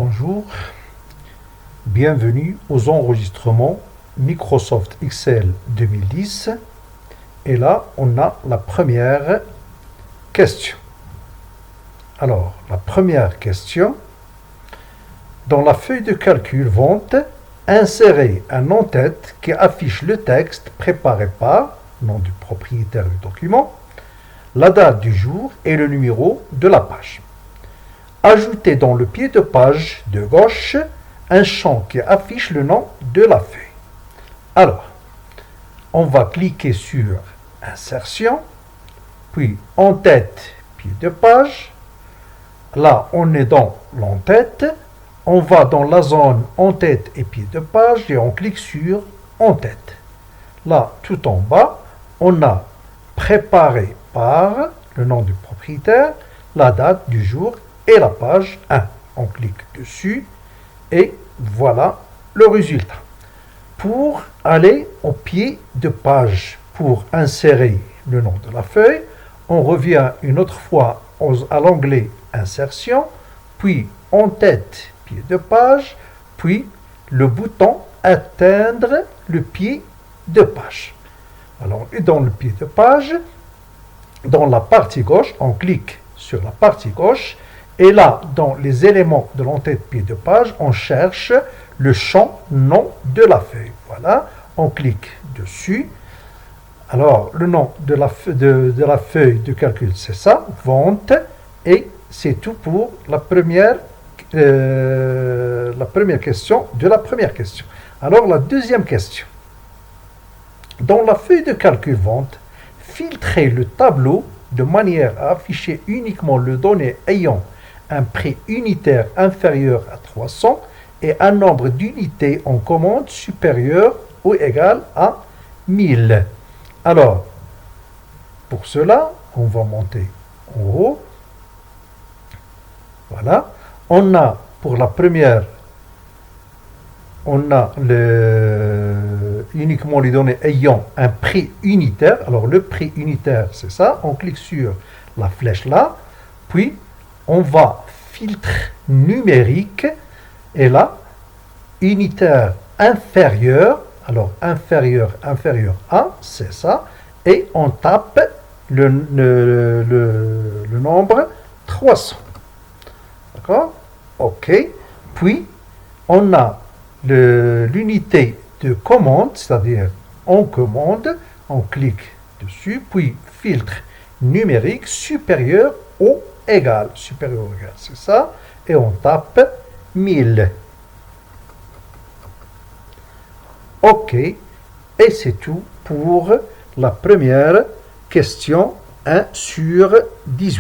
Bonjour, bienvenue aux enregistrements Microsoft Excel 2010. Et là, on a la première question. Alors, la première question, dans la feuille de calcul vente, insérez un en-tête qui affiche le texte préparé par, nom du propriétaire du document, la date du jour et le numéro de la page. Ajoutez dans le pied de page de gauche un champ qui affiche le nom de la feuille. Alors, on va cliquer sur Insertion, puis En-tête, pied de page. Là, on est dans l'en-tête. On va dans la zone En-tête et pied de page et on clique sur En-tête. Là, tout en bas, on a Préparé par le nom du propriétaire, la date du jour et la page 1. On clique dessus et voilà le résultat. Pour aller au pied de page, pour insérer le nom de la feuille, on revient une autre fois à l'onglet Insertion, puis En-tête, pied de page, puis le bouton Atteindre le pied de page. Alors, dans le pied de page, dans la partie gauche, on clique sur la partie gauche et là, dans les éléments de l'en-tête pied de page, on cherche le champ nom de la feuille. Voilà, on clique dessus. Alors, le nom de la feuille de calcul, c'est ça, vente, et c'est tout pour la première question de la première question. Alors, la deuxième question. Dans la feuille de calcul vente, filtrez le tableau de manière à afficher uniquement les données ayant un prix unitaire inférieur à 300 et un nombre d'unités en commande supérieur ou égal à 1000. Alors, pour cela, on va monter en haut. Voilà. On a pour la première, on a uniquement les données ayant un prix unitaire. Alors, le prix unitaire, c'est ça. On clique sur la flèche là. Puis, on va filtre numérique. Et là, unitaire inférieur. Alors, inférieur à, c'est ça. Et on tape le nombre 300. D'accord? OK. Puis, on a l'unité de commande, c'est-à-dire on commande, on clique dessus, puis filtre numérique supérieur ou égal. Supérieur ou égal, c'est ça. Et on tape 1000. OK. Et c'est tout pour la première question 1 sur 18.